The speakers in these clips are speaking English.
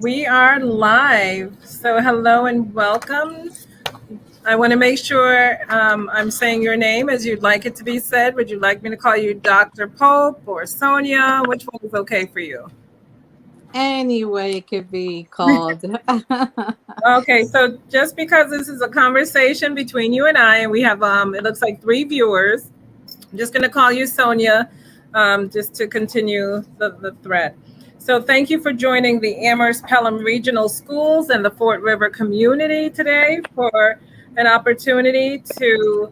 We are live. So, hello and welcome. I want to make sure I'm saying your name as you'd like it to be said. Would you like me to call you Dr. Pope or Sonia? Which one is okay for you? Any way it could be called. Okay, so just because this is a conversation between you and I, and we have, it looks like three viewers, I'm just going to call you Sonia just to continue the thread. So thank you for joining the Amherst Pelham Regional Schools and the Fort River community today for an opportunity to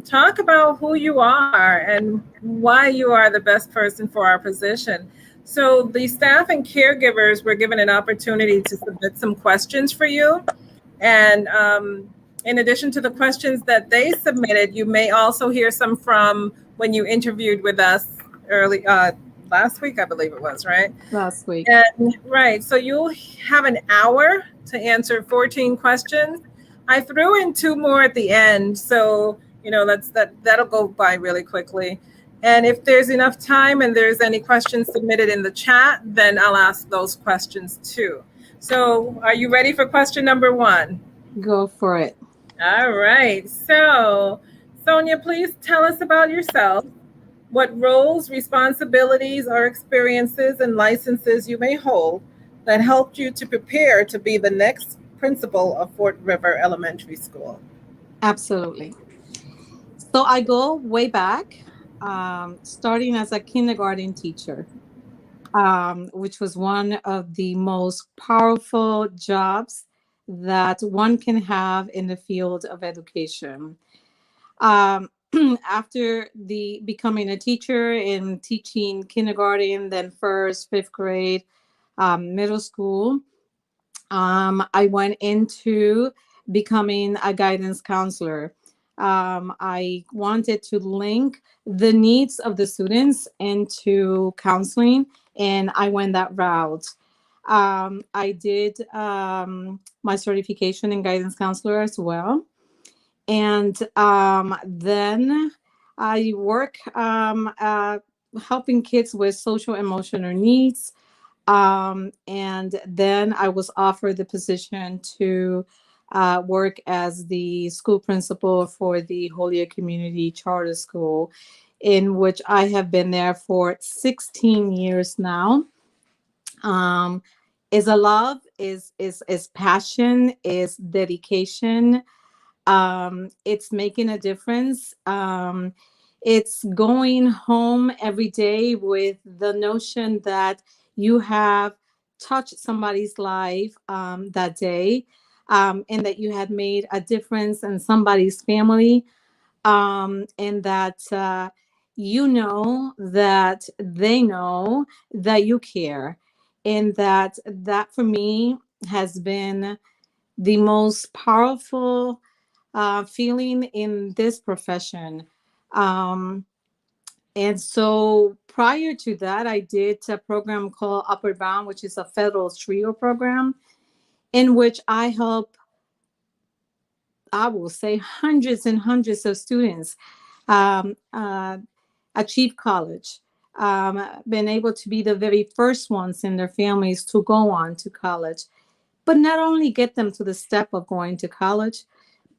talk about who you are and why you are the best person for our position. So the staff and caregivers were given an opportunity to submit some questions for you. And in addition to the questions that they submitted, you may also hear some from when you interviewed with us early last week, I believe it was, right? Last week. And right, so you'll have an hour to answer 14 questions. I threw in two more at the end, so that'll go by really quickly. And if there's enough time and there's any questions submitted in the chat, then I'll ask those questions too. So, are you ready for question number one? Go for it. All right. So, Sonia, please tell us about yourself. What roles, responsibilities, or experiences and licenses you may hold that helped you to prepare to be the next principal of Fort River Elementary School? Absolutely. So I go way back, starting as a kindergarten teacher, which was one of the most powerful jobs that one can have in the field of education. Um, After the becoming a teacher and teaching kindergarten, then first, fifth grade, middle school, I went into becoming a guidance counselor. I wanted to link the needs of the students into counseling, and I went that route. I did my certification in guidance counselor as well. And then I work helping kids with social emotional needs, and then I was offered the position to work as the school principal for the Holyoke Community Charter School, in which I have been there for 16 years now. Um, is a love, is passion, is dedication. It's making a difference. It's going home every day with the notion that you have touched somebody's life that day, and that you had made a difference in somebody's family, and that you know that they know that you care, and that for me has been the most powerful feeling in this profession. Um, and so prior to that, I did a program called Upward Bound, which is a federal TRIO program in which I help, I will say, hundreds and hundreds of students um, uh, achieve college. Been able to be the very first ones in their families to go on to college, but not only get them to the step of going to college,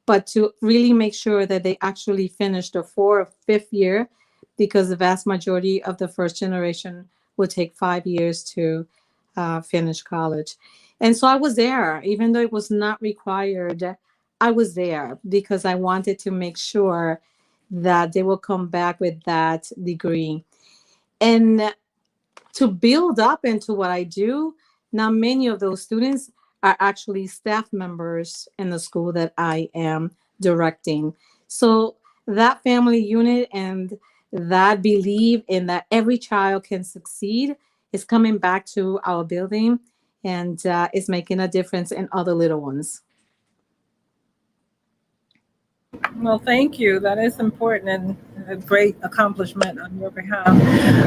but to really make sure that they actually finish the 4th or 5th year, because the vast majority of the first generation will take 5 years to finish college. And so I was there, even though it was not required. I was there because I wanted to make sure that they will come back with that degree. And to build up into what I do, now many of those students are actually staff members in the school that I am directing. So that family unit and that belief in that every child can succeed is coming back to our building, and is making a difference in other little ones. Well, thank you. That is important and a great accomplishment on your behalf.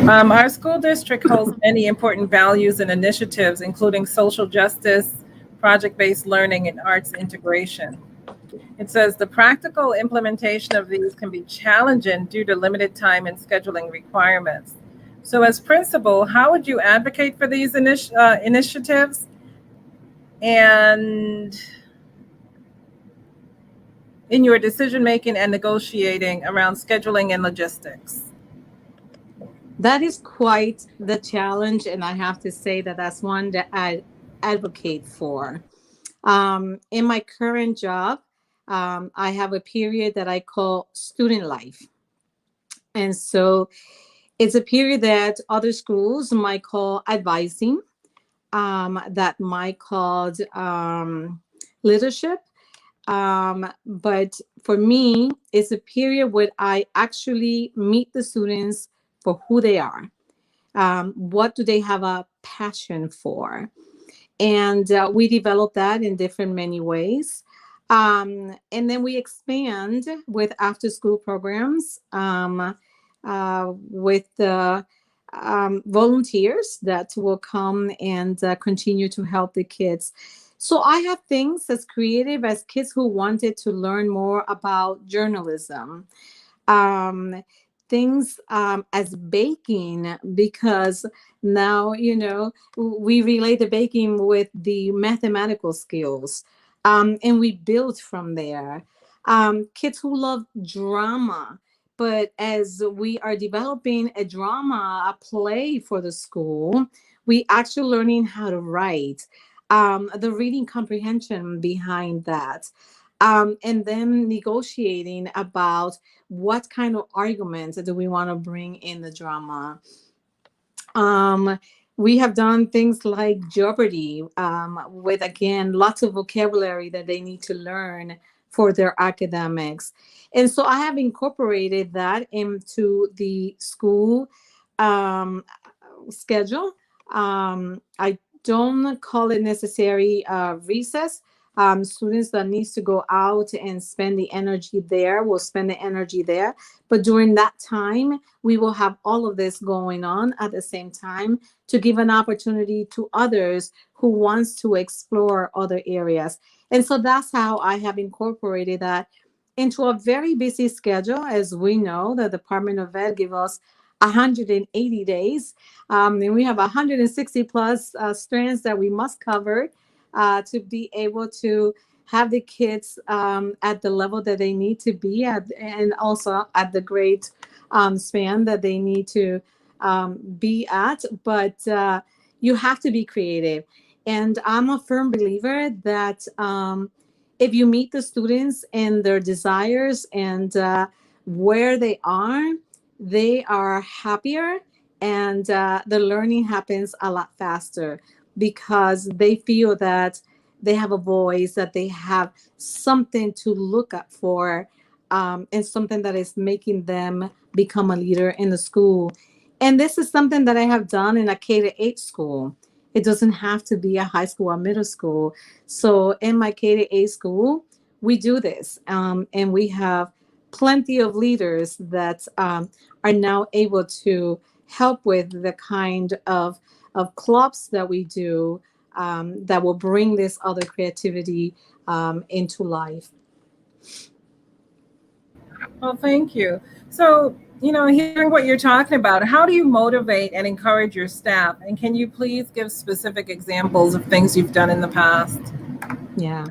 Our school district holds many important values and initiatives, including social justice, project based learning, and arts integration. It says the practical implementation of these can be challenging due to limited time and scheduling requirements. So, as principal, how would you advocate for these initiatives? and in your decision making and negotiating around scheduling and logistics? That is quite the challenge, and I have to say that that's one that I advocate for. In my current job, I have a period that I call student life. And so it's a period that other schools might call advising, that might call leadership. But for me, it's a period where I actually meet the students for who they are. What do they have a passion for? And we develop that in different many ways. And then we expand with after school programs, with the volunteers that will come and continue to help the kids. So I have things as creative as kids who wanted to learn more about journalism, um, things as baking, because now, we relate the baking with the mathematical skills, and we build from there. Kids who love drama, but as we are developing a drama, a play for the school, we actually learning how to write, the reading comprehension behind that, and then negotiating about what kind of arguments do we want to bring in the drama. Um, we have done things like Jeopardy, with again lots of vocabulary that they need to learn for their academics. And so I have incorporated that into the school um, schedule. I don't call it necessary recess. Students that needs to go out and spend the energy there will spend the energy there. But during that time, we will have all of this going on at the same time to give an opportunity to others who wants to explore other areas. And so that's how I have incorporated that into a very busy schedule. As we know, the Department of Ed give us 180 days, and we have 160 plus strands that we must cover to be able to have the kids at the level that they need to be at, and also at the grade span that they need to be at. But you have to be creative. And I'm a firm believer that if you meet the students and their desires and where they are happier, and the learning happens a lot faster because they feel that they have a voice, that they have something to look up for, and something that is making them become a leader in the school. And this is something that I have done in a K to 8 school. It doesn't have to be a high school or middle school. So in my K to 8 school, we do this, and we have plenty of leaders that are now able to help with the kind of clubs that we do, that will bring this other creativity into life. Well, thank you. So, hearing what you're talking about, how do you motivate and encourage your staff? And can you please give specific examples of things you've done in the past? Yeah.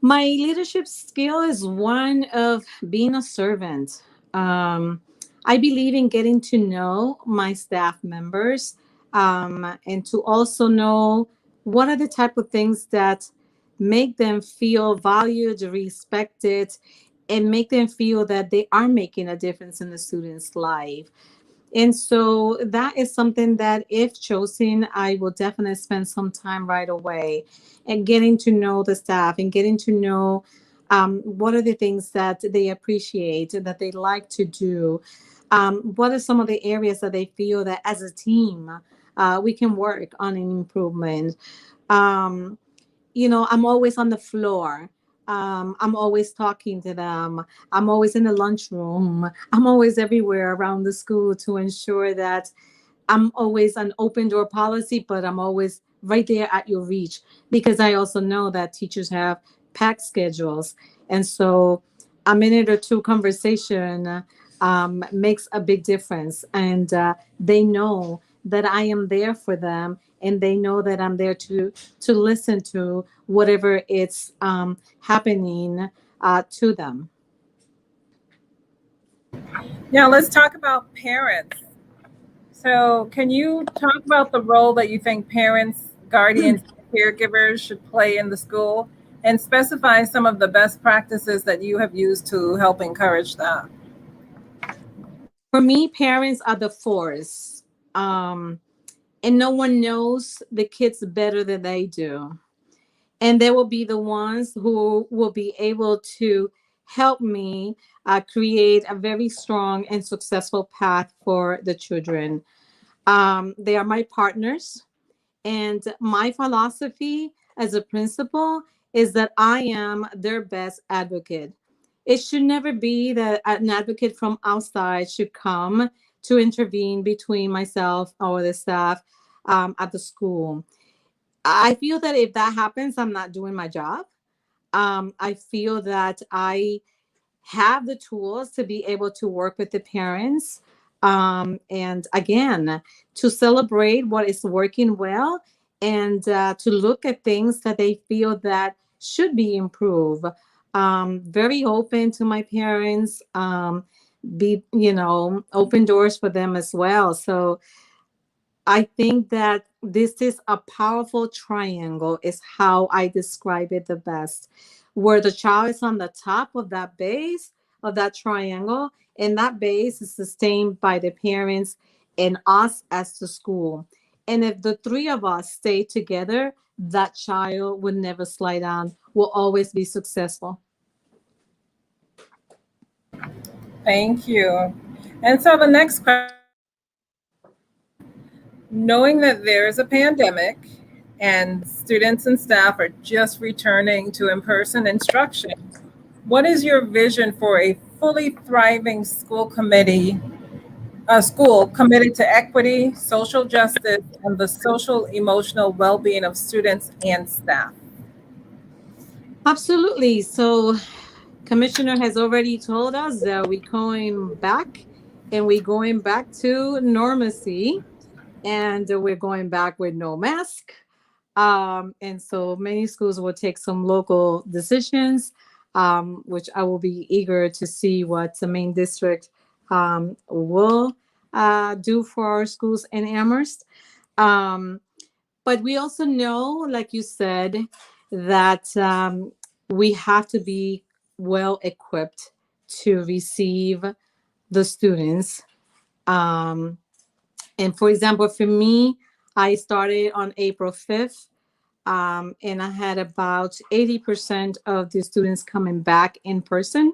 My leadership skill is one of being a servant. Um, I believe in getting to know my staff members, and to also know what are the type of things that make them feel valued, respected, and make them feel that they are making a difference in the student's life. And so that is something that, if chosen, I will definitely spend some time right away and getting to know the staff and getting to know what are the things that they appreciate, that they like to do. What are some of the areas that they feel that as a team we can work on an improvement. Um, I'm always on the floor. I'm always talking to them. I'm always in the lunchroom. I'm always everywhere around the school to ensure that I'm always an open door policy, but I'm always right there at your reach, because I also know that teachers have packed schedules. And so a minute or two conversation makes a big difference. And they know that I am there for them, and they know that I'm there to listen to whatever it's happening to them. Now let's talk about parents. So, can you talk about the role that you think parents, guardians, caregivers should play in the school and specify some of the best practices that you have used to help encourage that? For me, parents are the force. Um, and no one knows the kids better than they do. And they will be the ones who will be able to help me create a very strong and successful path for the children. They are my partners, and my philosophy as a principal is that I am their best advocate. It should never be that an advocate from outside should come to intervene between myself or the staff at the school. I feel that if that happens, I'm not doing my job. I feel that I have the tools to be able to work with the parents, and again, to celebrate what is working well, and to look at things that they feel that should be improved. Very open to my parents, be, open doors for them as well. So I think that this is a powerful triangle, is how I describe it the best, where the child is on the top of that base of that triangle, and that base is sustained by the parents and us as the school. And if the three of us stay together, that child will never slide down, will always be successful. Thank you. And so the next question, knowing that there is a pandemic and students and staff are just returning to in-person instruction, what is your vision for a fully thriving school committed to equity, social justice, and the social emotional well-being of students and staff? Absolutely. So Commissioner has already told us that we're going back, and we're going back to normalcy, and we're going back with no mask. And so many schools will take some local decisions, which I will be eager to see what the main district will do for our schools in Amherst. Um, but we also know, like you said, that we have to be well equipped to receive the students. Um, and for example, for me, I started on April 5th, and I had about 80% of the students coming back in person.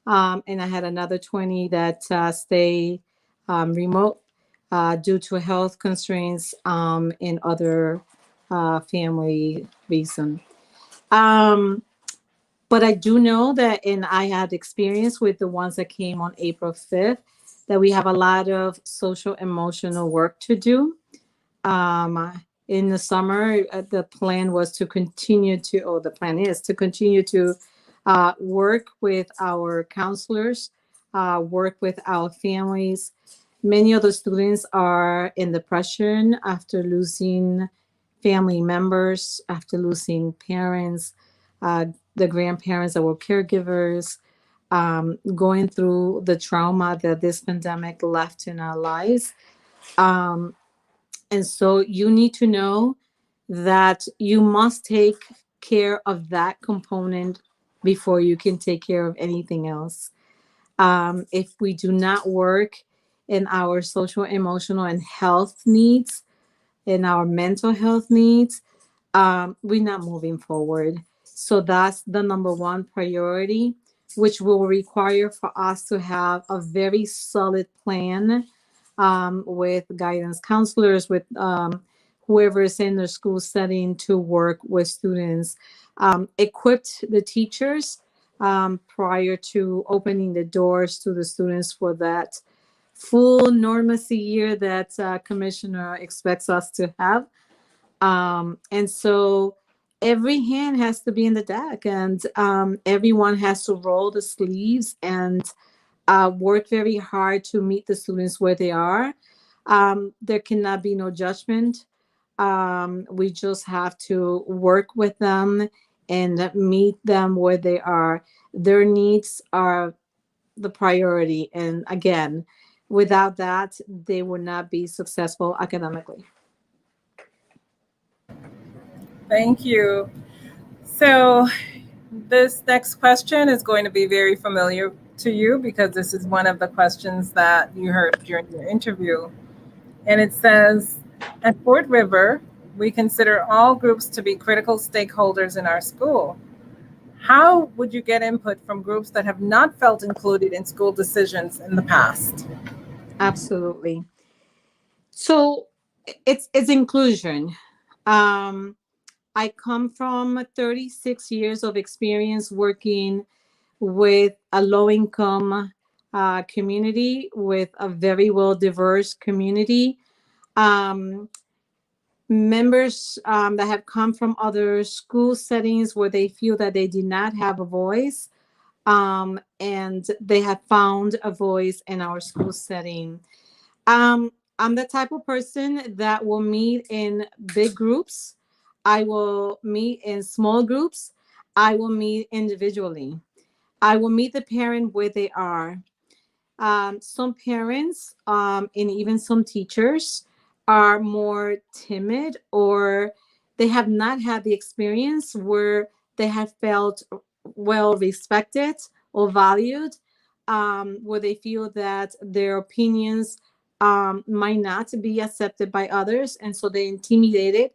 And I had another 20 that stay remote due to health constraints and other family reason. Um, but I do know that, and I had experience with the ones that came on April 5th, that we have a lot of social emotional work to do. In the summer, the plan was to continue to, or the plan is to continue to work with our counselors, work with our families. Many of the students are in depression after losing family members, after losing parents, uh, the grandparents that were caregivers, going through the trauma that this pandemic left in our lives. Um, and so you need to know that you must take care of that component before you can take care of anything else. If we do not work in our social, emotional, and health needs, in our mental health needs, we're not moving forward. So that's the number one priority, which will require for us to have a very solid plan with guidance counselors, with whoever is in the school setting to work with students, equipped the teachers prior to opening the doors to the students for that full normalcy year that Commissioner expects us to have. And so every hand has to be in the deck, and everyone has to roll the sleeves and work very hard to meet the students where they are. There cannot be no judgment. We just have to work with them and meet them where they are. Their needs are the priority. And again, without that, they will not be successful academically. Thank you. So, this next question is going to be very familiar to you because this is one of the questions that you heard during your interview. And it says, at Fort River, we consider all groups to be critical stakeholders in our school. How would you get input from groups that have not felt included in school decisions in the past? Absolutely. So it's inclusion. Um, I come from 36 years of experience working with a low income community, with a very well diverse community. Um, Members that have come from other school settings where they feel that they did not have a voice, and they have found a voice in our school setting. I'm the type of person that will meet in big groups. I will meet in small groups. I will meet individually. I will meet the parent where they are. Some parents, and even some teachers, are more timid, or they have not had the experience where they have felt well respected or valued, where they feel that their opinions might not be accepted by others. And so they're intimidated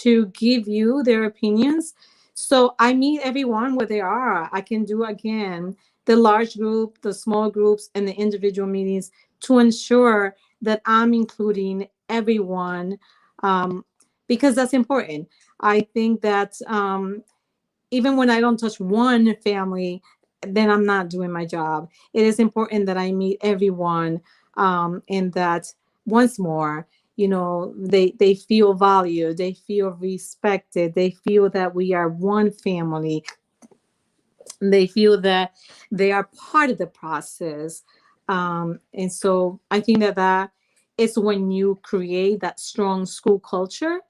to give you their opinions. So I meet everyone where they are. I can do again the large group, the small groups, and the individual meetings to ensure that I'm including everyone, um, because that's important. I think that even when I don't touch one family, then I'm not doing my job. It is important that I meet everyone, and that once more, they feel valued, they feel respected, they feel that we are one family, they feel that they are part of the process. And so I think that is when you create that strong school culture.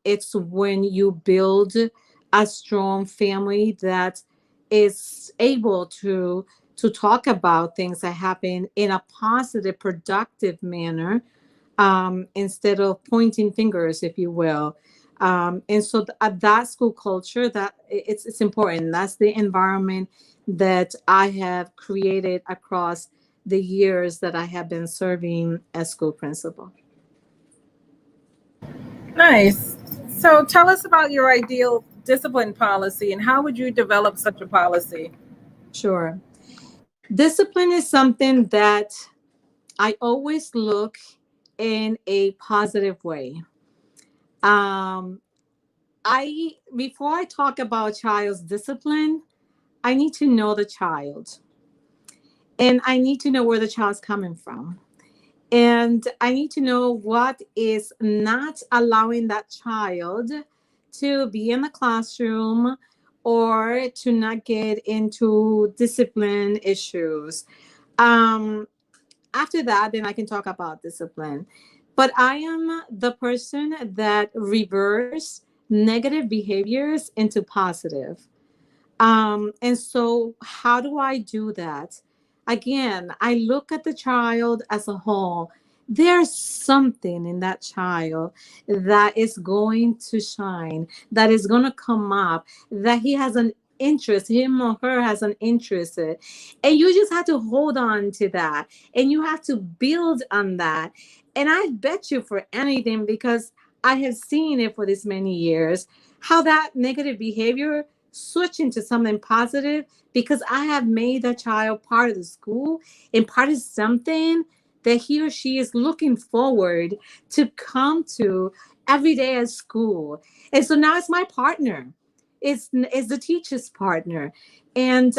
It's when you build a strong family that is able to talk about things that happen in a positive, productive manner, instead of pointing fingers, if you will. And so that school culture, that it's important. That's the environment that I have created across the years that I have been serving as school principal. Nice. So, tell us about your ideal discipline policy and how would you develop such a policy? Sure. Discipline is something that I always look in a positive way. Um, I Before I talk about child's discipline, I need to know the child, and I need to know where the child's coming from. And I need to know what is not allowing that child to be in the classroom or to not get into discipline issues. Um, After that, then I can talk about discipline. But I am the person that reverse negative behaviors into positive. And so, how do I do that? Again, I look at the child as a whole. There's something in that child that is going to shine, that is going to come up, that he has an interest, him or her has an interest in. And you just have to hold on to that, and you have to build on that. And I bet you for anything, because I have seen it for this many years, how that negative behavior switch into something positive, because I have made that child part of the school and part of something that he or she is looking forward to come to every day at school. And so now it's my partner. It's the teacher's partner, and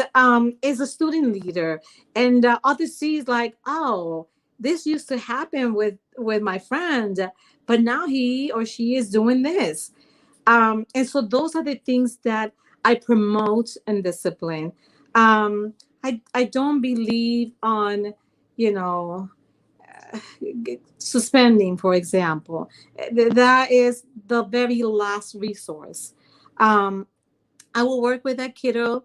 is a student leader, and others sees like, oh, this used to happen with my friend, but now he or she is doing this. And so those are the things that I promote and discipline. Um, I don't believe on, you know, suspending, for example. That is the very last resource. Um, I will work with that kiddo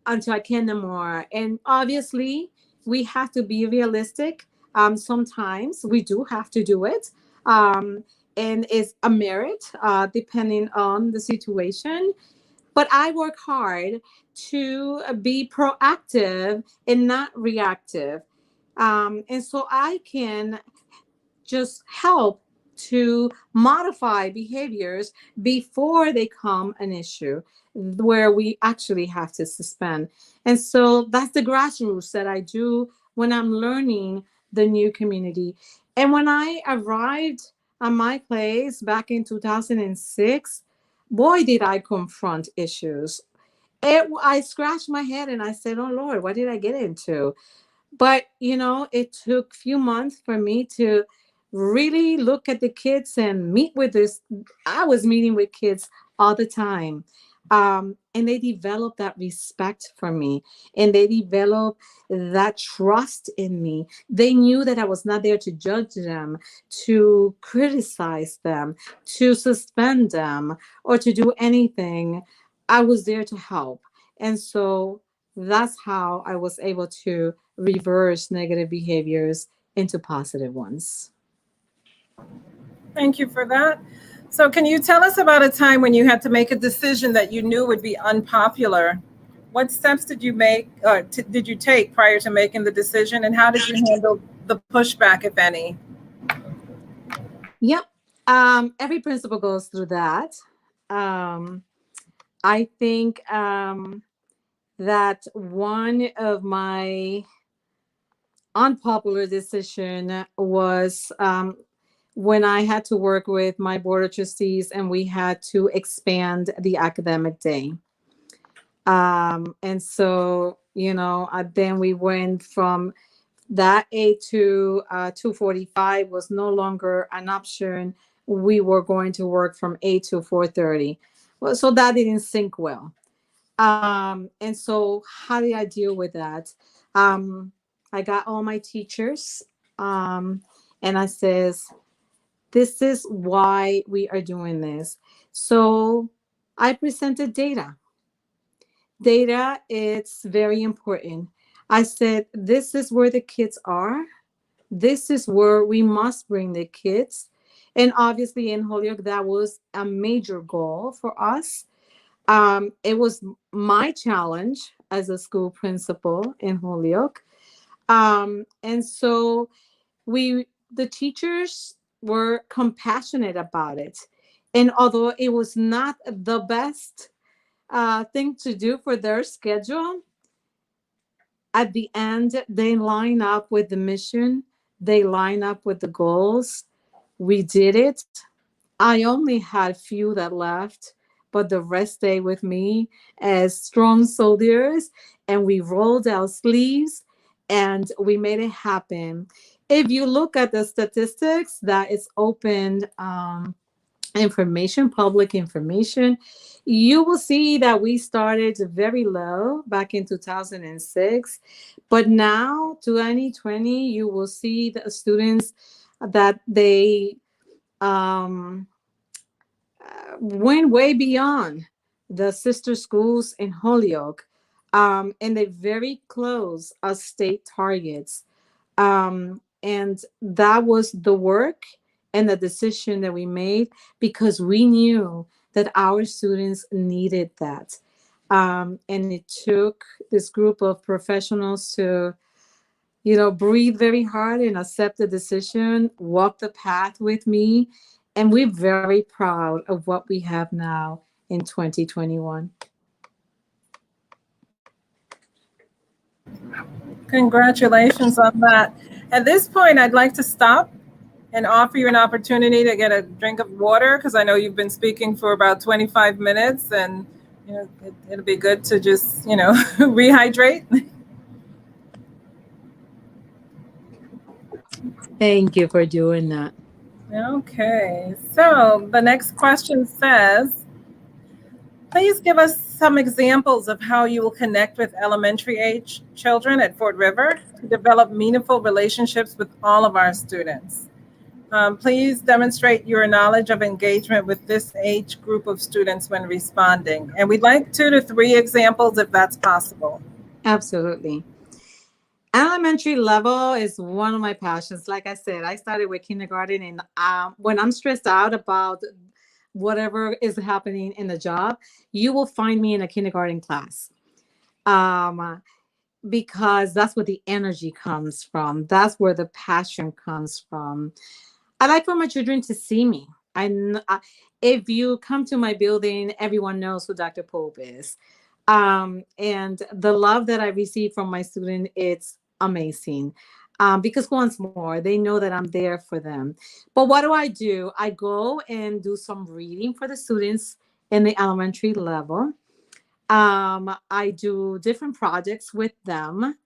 until I can no more. And obviously, we have to be realistic. Sometimes we do have to do it. Um, and it's a merit depending on the situation. But I work hard to be proactive and not reactive. And so I can just help to modify behaviors before they become an issue where we actually have to suspend. And so that's the grassroots that I do when I'm learning the new community. And when I arrived at my place back in 2006, boy, did I confront issues. I scratched my head and I said, oh Lord, what did I get into? But it took few months for me to really look at the kids and meet with this. I was meeting with kids all the time, and they developed that respect for me, and they developed that trust in me. They knew that I was not there to judge them, to criticize them, to suspend them, or to do anything. I was there to help. And so that's how I was able to reverse negative behaviors into positive ones. Thank you for that. So can you tell us about a time when you had to make a decision that you knew would be unpopular? What steps did you make, did you take prior to making the decision, and how did you handle the pushback, if any? Yep. Every principal goes through that. Um, I think that one of my unpopular decision was when I had to work with my board of trustees and we had to expand the academic day. And so, then we went from that 8 to 2:45 was no longer an option. We were going to work from 8 to 4:30. Well, so that didn't sync well. And so how did I deal with that? I got all my teachers, and I says, this is why we are doing this. So I presented data. Data, it's very important. I said, this is where the kids are. This is where we must bring the kids. And obviously in Holyoke, that was a major goal for us. It was my challenge as a school principal in Holyoke. And so the teachers were compassionate about it. And although it was not the best thing to do for their schedule, at the end, they line up with the mission, they line up with the goals. We did it. I only had few that left, but the rest stayed with me as strong soldiers, and we rolled our sleeves and we made it happen. If you look at the statistics that is open information, public information, you will see that we started very low back in 2006, but now 2020, you will see the students that they um, went way beyond the sister schools in Holyoke, and they very close as state targets. And that was the work and the decision that we made because we knew that our students needed that. And it took this group of professionals to, breathe very hard and accept the decision, walk the path with me. And we're very proud of what we have now in 2021. Congratulations on that. At this point, I'd like to stop and offer you an opportunity to get a drink of water because I know you've been speaking for about 25 minutes, and it'll be good to just rehydrate. Thank you for doing that. Okay, so the next question says, Please give us some examples of how you will connect with elementary age children at Fort River to develop meaningful relationships with all of our students. Please demonstrate your knowledge of engagement with this age group of students when responding. And we'd like 2 to 3 examples if that's possible. Absolutely. Elementary level is one of my passions. Like I said, I started with kindergarten, and when I'm stressed out about whatever is happening in the job, you will find me in a kindergarten class. Um, because that's where the energy comes from. That's where the passion comes from. I like for my children to see me. If you come to my building, everyone knows who Dr. Pope is. And the love that I receive from my student, it's amazing. Because once more, they know that I'm there for them. But what do? I go and do some reading for the students in the elementary level. I do different projects with them,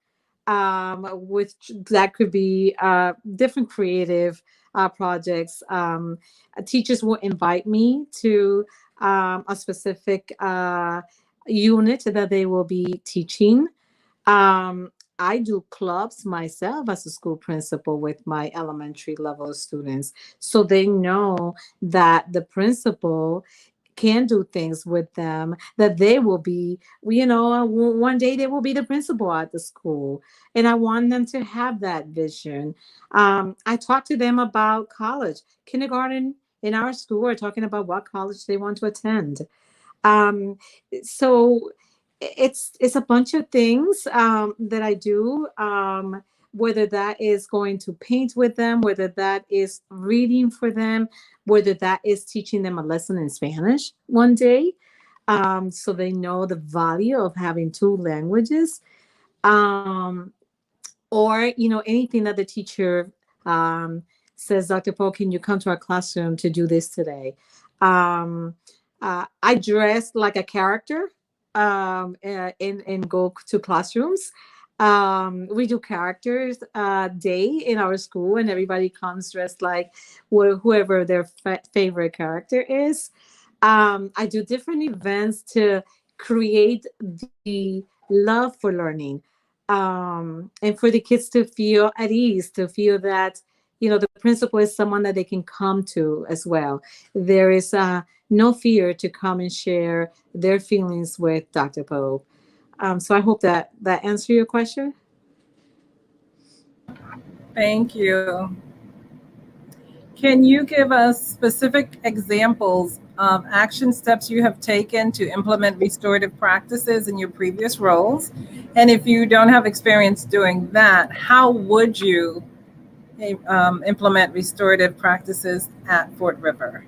which that could be different creative projects. Teachers will invite me to a specific unit that they will be teaching. I do clubs myself as a school principal with my elementary level students, so they know that the principal can do things with them, that they will be, one day they will be the principal at the school, and I want them to have that vision. I talk to them about college. Kindergarten in our school are talking about what college they want to attend. um, so it's a bunch of things that I do, whether that is going to paint with them, whether that is reading for them, whether that is teaching them a lesson in Spanish one day, so they know the value of having two languages. um, or anything that the teacher um, says, Dr. Paul, can you come to our classroom to do this today? um, I dress like a character, and go to classrooms. We do characters day in our school, and everybody comes dressed like whoever their favorite character is. I do different events to create the love for learning, and for the kids to feel at ease, to feel that the principal is someone that they can come to as well. There is no fear to come and share their feelings with Dr. Pope. So I hope that answer your question. Thank you. Can you give us specific examples of action steps you have taken to implement restorative practices in your previous roles? And if you don't have experience doing that, how would you implement restorative practices at Fort River?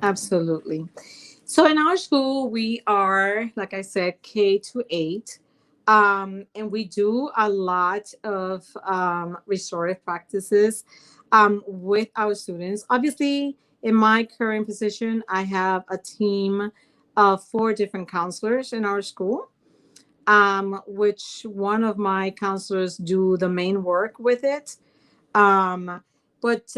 Absolutely. So in our school, we are, like I said, K-8, and we do a lot of restorative practices with our students. Obviously, in my current position, I have a team of 4 different counselors in our school, which one of my counselors do the main work with it. But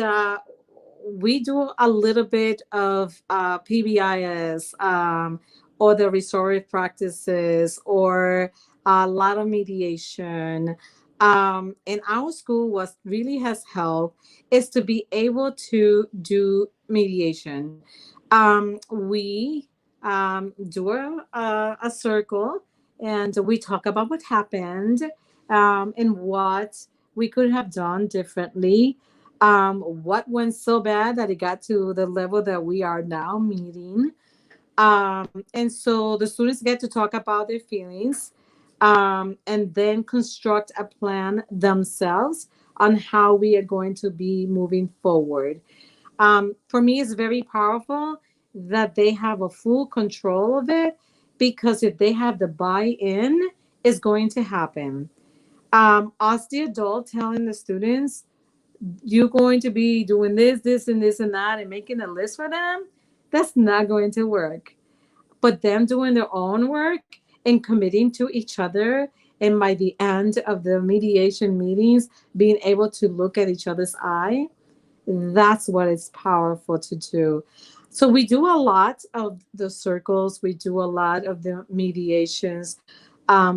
we do a little bit of PBIS, or the restorative practices, or a lot of mediation. And our school, what really has helped is to be able to do mediation. We do a circle, and we talk about what happened, and what we could have done differently, what went so bad that it got to the level that we are now meeting. And so the students get to talk about their feelings, and then construct a plan themselves on how we are going to be moving forward. For me, it's very powerful that they have a full control of it, because if they have the buy-in, it's going to happen. Us, the adult, telling the students, you're going to be doing this, and this, and that, and making a list for them, that's not going to work. But them doing their own work and committing to each other, and by the end of the mediation meetings, being able to look at each other's eye, that's what is powerful to do. So we do a lot of the circles, we do a lot of the mediations,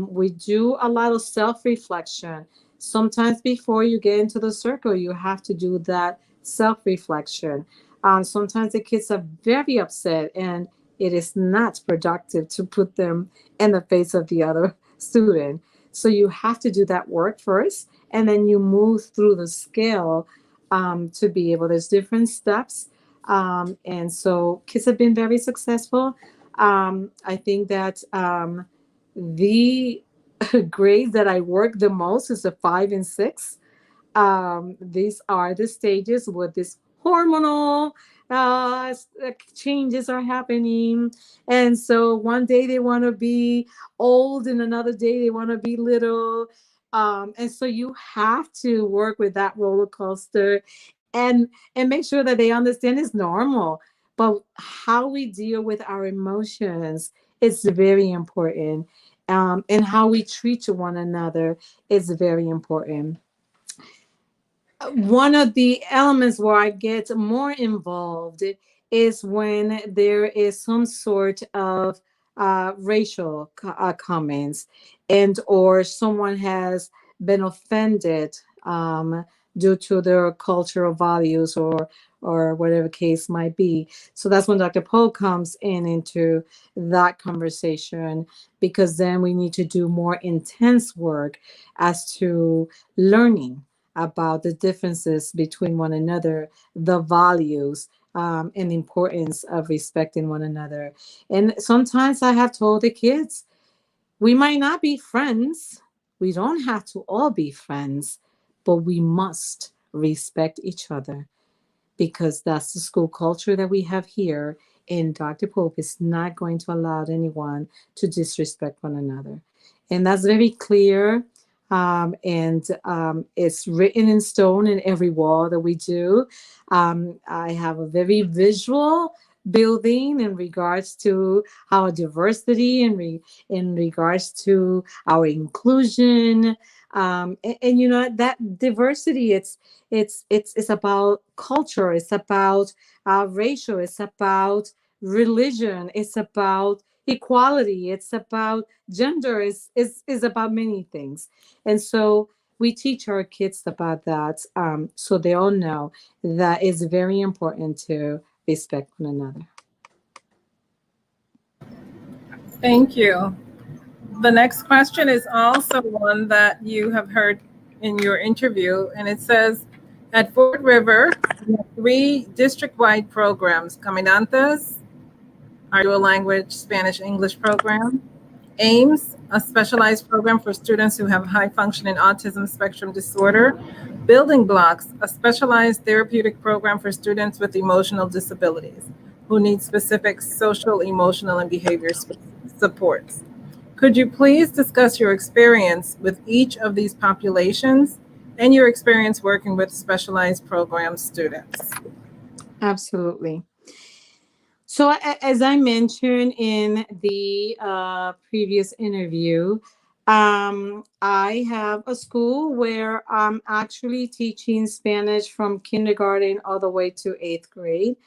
we do a lot of self-reflection. Sometimes before you get into the circle, you have to do that self-reflection. Sometimes the kids are very upset, and it is not productive to put them in the face of the other student. So you have to do that work first, and then you move through the scale to be able. There's different steps, and so kids have been very successful. I think that the grades that I work the most is a 5 and 6. These are the stages where this hormonal changes are happening. And so one day they want to be old, and another day they want to be little. And so you have to work with that roller coaster, and make sure that they understand it's normal. But how we deal with our emotions is very important. And how we treat one another is very important. One of the elements where I get more involved is when there is some sort of racial comments, and or someone has been offended due to their cultural values, or whatever case might be. So that's when Dr. Poe comes in into that conversation, because then we need to do more intense work as to learning about the differences between one another, the values, and the importance of respecting one another. And sometimes I have told the kids, we might not be friends. We don't have to all be friends, but we must respect each other, because that's the school culture that we have here. And Dr. Pope is not going to allow anyone to disrespect one another. And that's very clear. And it's written in stone in every wall that we do. I have a very visual building in regards to our diversity, and in regards to our inclusion. And you know that diversity, it's about culture, it's about racial, it's about religion, it's about equality, it's about gender, is about many things. And so we teach our kids about that, so they all know that it's very important to respect one another. Thank you. The next question is also one that you have heard in your interview, and it says, at Fort River, we have 3 district-wide programs: Caminantes, our dual language Spanish-English program; AIMS, a specialized program for students who have high-functioning autism spectrum disorder; Building Blocks, a specialized therapeutic program for students with emotional disabilities who need specific social, emotional, and behavior supports. Could you please discuss your experience with each of these populations and your experience working with specialized program students? Absolutely. So, as I mentioned in the previous interview, I have a school where I'm actually teaching Spanish from kindergarten all the way to 8th grade.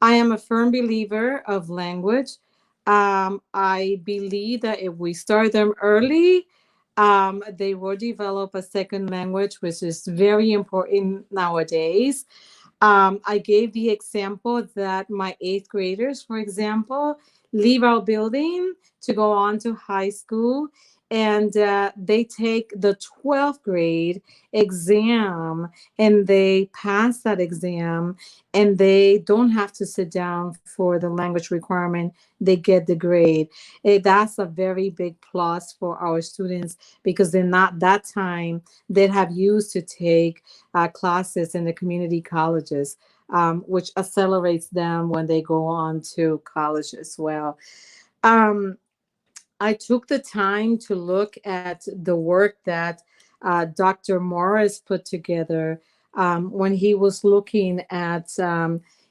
I am a firm believer of language. I believe that if we start them early, they will develop a second language, which is very important nowadays. I gave the example that my 8th graders, for example, leave our building to go on to high school, and they take the 12th grade exam, and they pass that exam, and they don't have to sit down for the language requirement. They get the grade. That's a very big plus for our students, because they're not that time they have used to take classes in the community colleges, which accelerates them when they go on to college as well. Um, I took the time to look at the work that Dr. Morris put together when he was looking at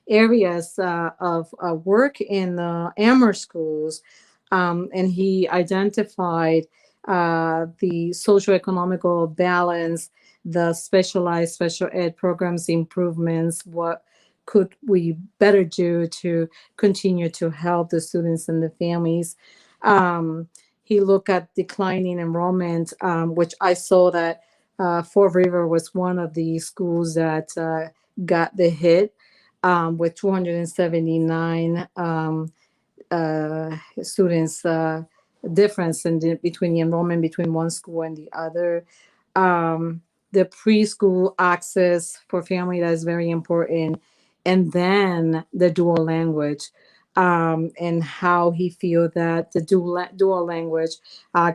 areas of work in the Amherst schools. And he identified the socioeconomical balance, the specialized special ed programs improvements, what could we better do to continue to help the students and the families. He looked at declining enrollment, which I saw that Fort River was one of the schools that got the hit, with 279 students difference between the enrollment between one school and the other. The preschool access for family, that is very important, and then the dual language, and how he feel that the dual language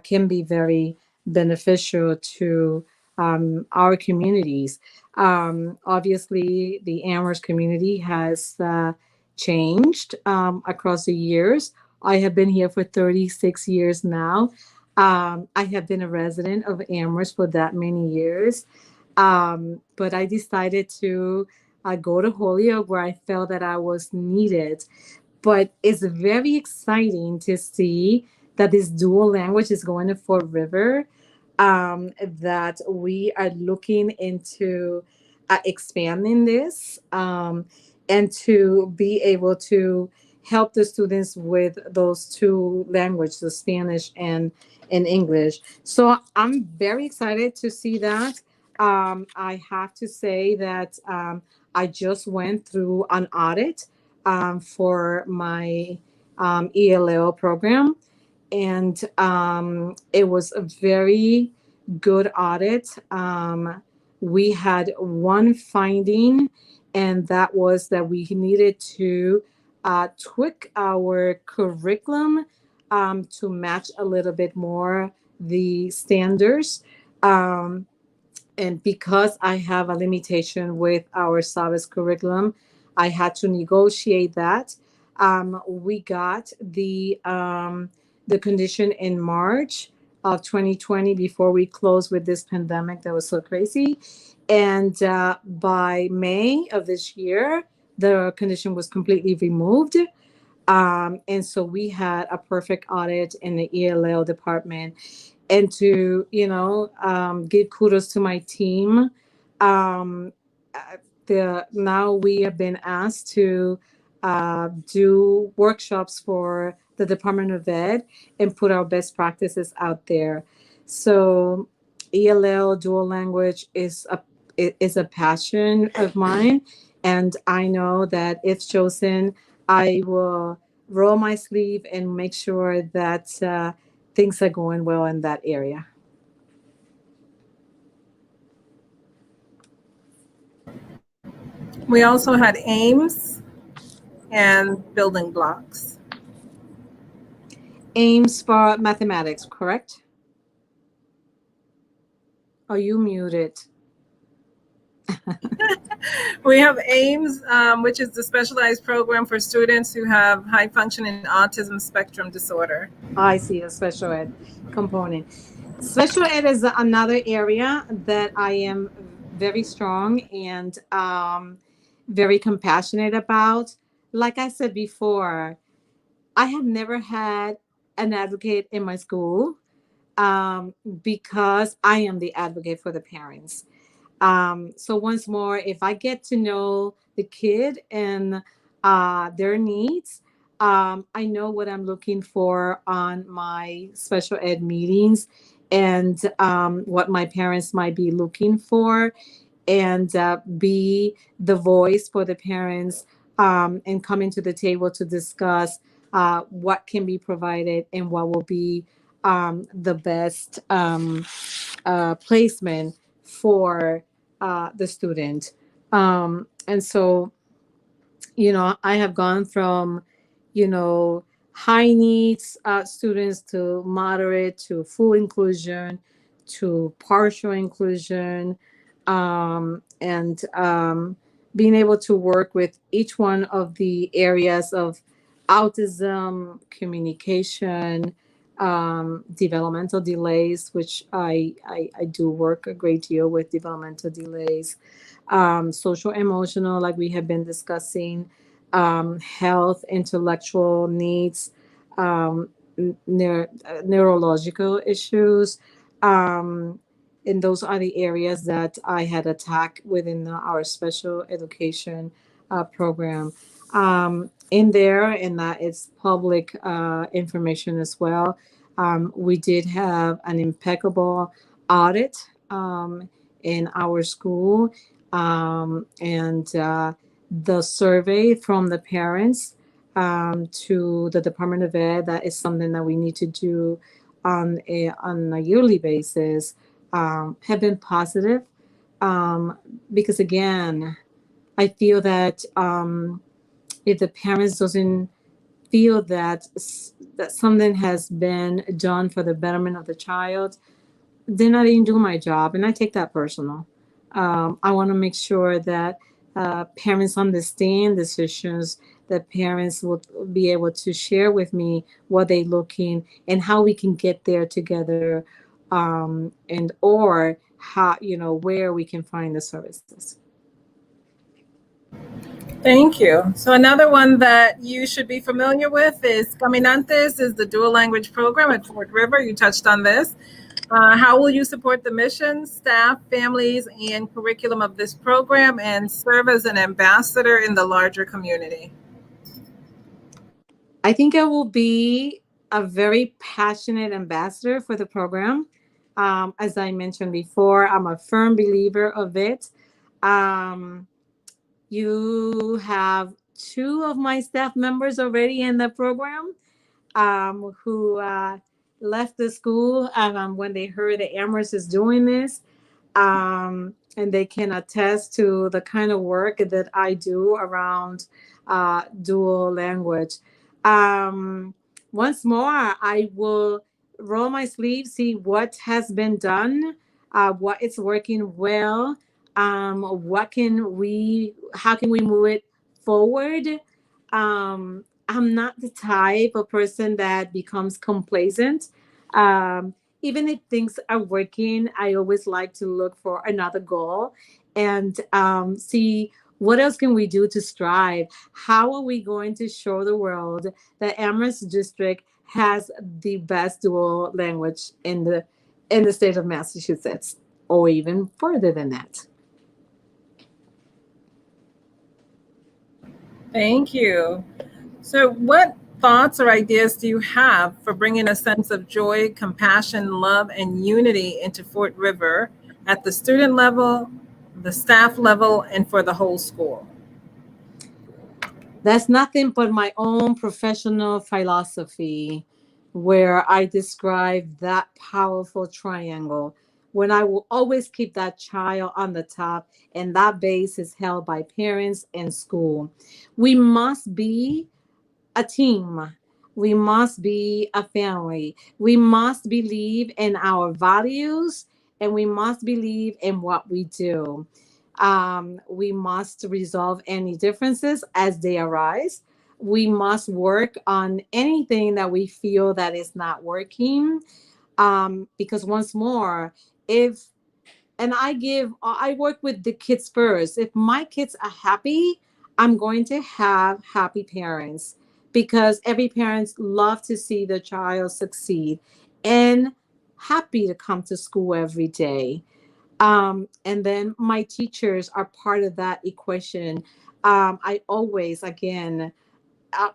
can be very beneficial to our communities. Obviously, the Amherst community has changed across the years. I have been here for 36 years now. I have been a resident of Amherst for that many years. But I decided to go to Holyoke, where I felt that I was needed. But it's very exciting to see that this dual language is going to Fort River, that we are looking into expanding this, and to be able to help the students with those two languages, the Spanish and English. So I'm very excited to see that. I have to say that I just went through an audit for my ELL program, and it was a very good audit. We had one finding, and that was that we needed to tweak our curriculum to match a little bit more the standards. Um, and because I have a limitation with our Sabbath curriculum, I had to negotiate that. We got the condition in March of 2020, before we closed with this pandemic that was so crazy. And by May of this year, the condition was completely removed. And so we had a perfect audit in the ELL department. And to, give kudos to my team. Um, Now we have been asked to do workshops for the Department of Ed and put our best practices out there. So ELL dual language is a passion of mine, and I know that if chosen, I will roll my sleeve and make sure that things are going well in that area. We also had aims and building blocks. Aims for mathematics, correct? Are you muted? We have aims, which is the specialized program for students who have high functioning autism spectrum disorder. I see a special ed component. Special ed is another area that I am very strong and very compassionate about. Like I said before, I have never had an advocate in my school, because I am the advocate for the parents. So once more, if I get to know the kid and their needs, I know what I'm looking for on my special ed meetings, and what my parents might be looking for, and be the voice for the parents, and coming to the table to discuss what can be provided and what will be the best placement for the student. And so, I have gone from, high needs students to moderate to full inclusion to partial inclusion, and being able to work with each one of the areas of autism, communication, developmental delays, which I do work a great deal with developmental delays, social emotional, like we have been discussing, health, intellectual needs, um, neurological issues. Um, and those are the areas that I had attacked within our special education program. In there, and that it's public information as well. We did have an impeccable audit in our school, and the survey from the parents to the Department of Ed. That is something that we need to do on a yearly basis. Have been positive because again, I feel that if the parents doesn't feel that something has been done for the betterment of the child, then I didn't do my job, and I take that personal. I want to make sure that parents understand decisions. That parents will be able to share with me what they're looking and how we can get there together, and or how where we can find the services. Thank you. So another one that you should be familiar with is Caminantes, is the dual language program at Fort River. You touched on this. How will you support the mission, staff, families, and curriculum of this program and serve as an ambassador in the larger community? I think I will be a very passionate ambassador for the program. As I mentioned before, I'm a firm believer of it. Um, you have two of my staff members already in the program who left the school when they heard that Amherst is doing this. And they can attest to the kind of work that I do around dual language. Um, Once more, I will roll my sleeves, see what has been done, what is working well, how can we move it forward. I'm not the type of person that becomes complacent. Even if things are working, I always like to look for another goal and see what else can we do to strive. How are we going to show the world that Amherst District has the best dual language in the state of Massachusetts, or even further than that? Thank you. So what thoughts or ideas do you have for bringing a sense of joy, compassion, love, and unity into Fort River at the student level, the staff level, and for the whole school? That's nothing but my own professional philosophy, where I describe that powerful triangle when I will always keep that child on the top, and that base is held by parents and school. We must be a team. We must be a family. We must believe in our values, and we must believe in what we do. We must resolve any differences as they arise. We must work on anything that we feel that is not working. Because once more, if and I work with the kids first. If my kids are happy, I'm going to have happy parents, because every parent love to see their child succeed and happy to come to school every day. And then my teachers are part of that equation. I always, again,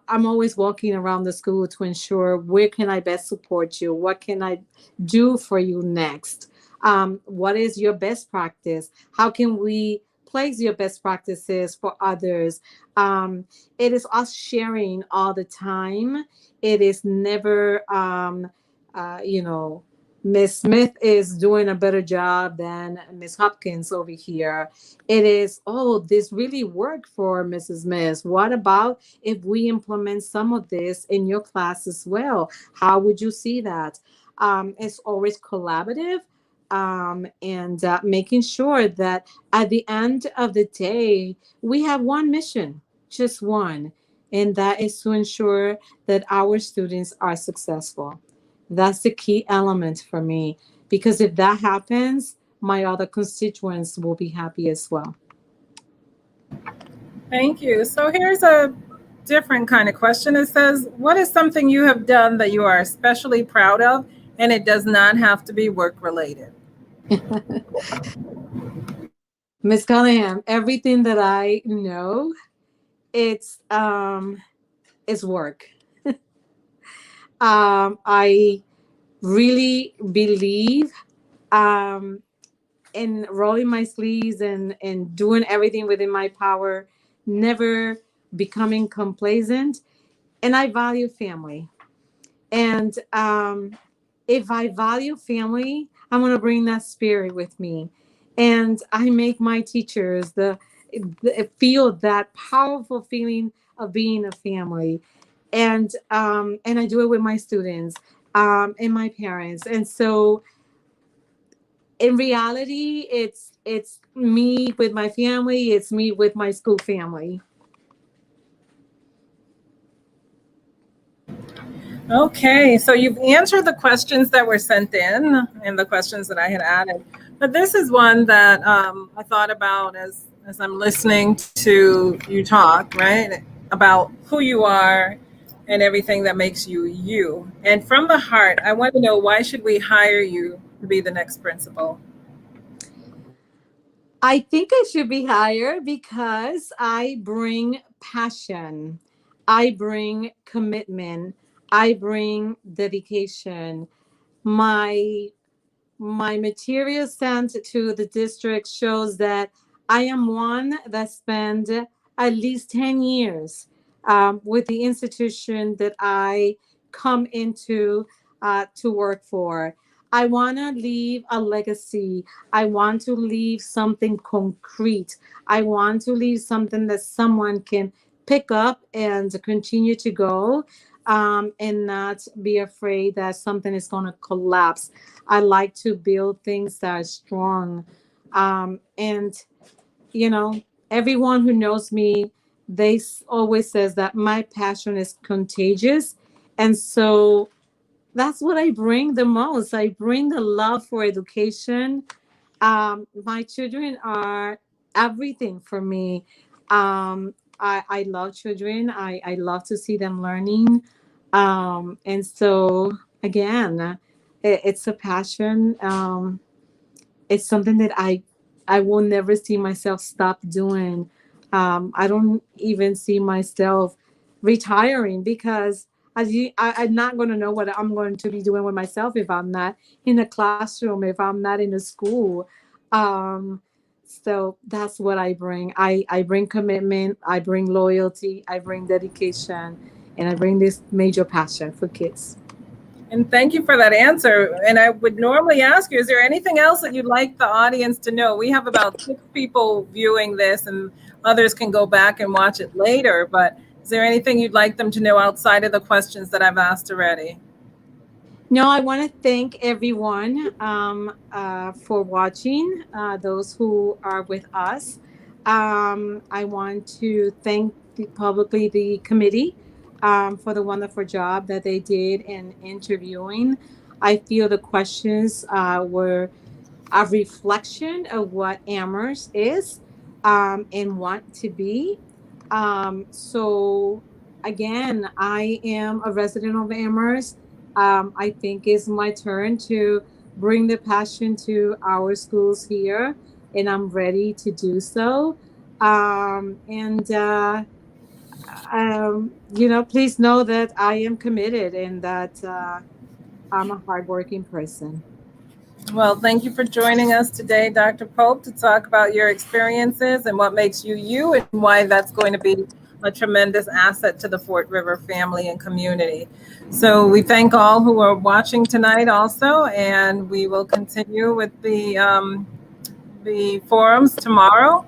I'm always walking around the school to ensure where can I best support you? What can I do for you next? What is your best practice? How can we place your best practices for others? It is us sharing all the time. It is never, you know, Miss Smith is doing a better job than Miss Hopkins over here. It is, oh, this really worked for Mrs. Smith. What about if we implement some of this in your class as well? How would you see that? It's always collaborative, and making sure that at the end of the day, we have one mission, just one, and that is to ensure that our students are successful. That's the key element for me, because if that happens, my other constituents will be happy as well. Thank you. So here's a different kind of question. It says, what is something you have done that you are especially proud of, and it does not have to be work related? Miss Callahan, everything that I know it's it's work. I really believe um, in rolling my sleeves and doing everything within my power, never becoming complacent. And I value family. And if I value family, I'm going to bring that spirit with me. And I make my teachers feel that powerful feeling of being a family. And I do it with my students and my parents. And so in reality, it's me with my family, it's me with my school family. Okay, so you've answered the questions that were sent in and the questions that I had added. But this is one that I thought about as I'm listening to you talk, right? About who you are and everything that makes you you. And from the heart, I want to know, why should we hire you to be the next principal? I think I should be higher because I bring passion, I bring commitment, I bring dedication. My material sent to the district shows that I am one that spent at least 10 years with the institution that I come into to work for. I want to leave a legacy. I want to leave something concrete. I want to leave something that someone can pick up and continue to go and not be afraid that something is going to collapse. I like to build things that are strong. And, you know, everyone who knows me, always says that my passion is contagious. And so that's what I bring the most. I bring the love for education. My children are everything for me. I love children. I love to see them learning. And so, again, it's a passion. It's something that I will never see myself stop doing. I don't even see myself retiring because I'm not going to know what I'm going to be doing with myself if I'm not in a classroom, if I'm not in a school. Um, so that's what I bring. I bring commitment, I bring loyalty, I bring dedication, and I bring this major passion for kids. And thank you for that answer. And I would normally ask you, is there anything else that you'd like the audience to know? We have about 6 people viewing this, and others can go back and watch it later. But is there anything you'd like them to know outside of the questions that I've asked already? No, I want to thank everyone for watching, those who are with us. I want to thank publicly the committee for the wonderful job that they did in interviewing. I feel the questions were a reflection of what Amherst is and want to be. So again, I am a resident of Amherst. I think it's my turn to bring the passion to our schools here, and I'm ready to do so. And please know that I am committed and that I'm a hardworking person. Well, thank you for joining us today, Dr. Pope, to talk about your experiences and what makes you you and why that's going to be a tremendous asset to the Fort River family and community. So we thank all who are watching tonight also, and we will continue with the forums tomorrow.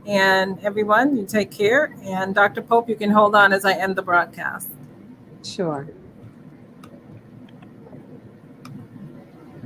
And everyone, you take care. And Dr. Pope, you can hold on as I end the broadcast. Sure.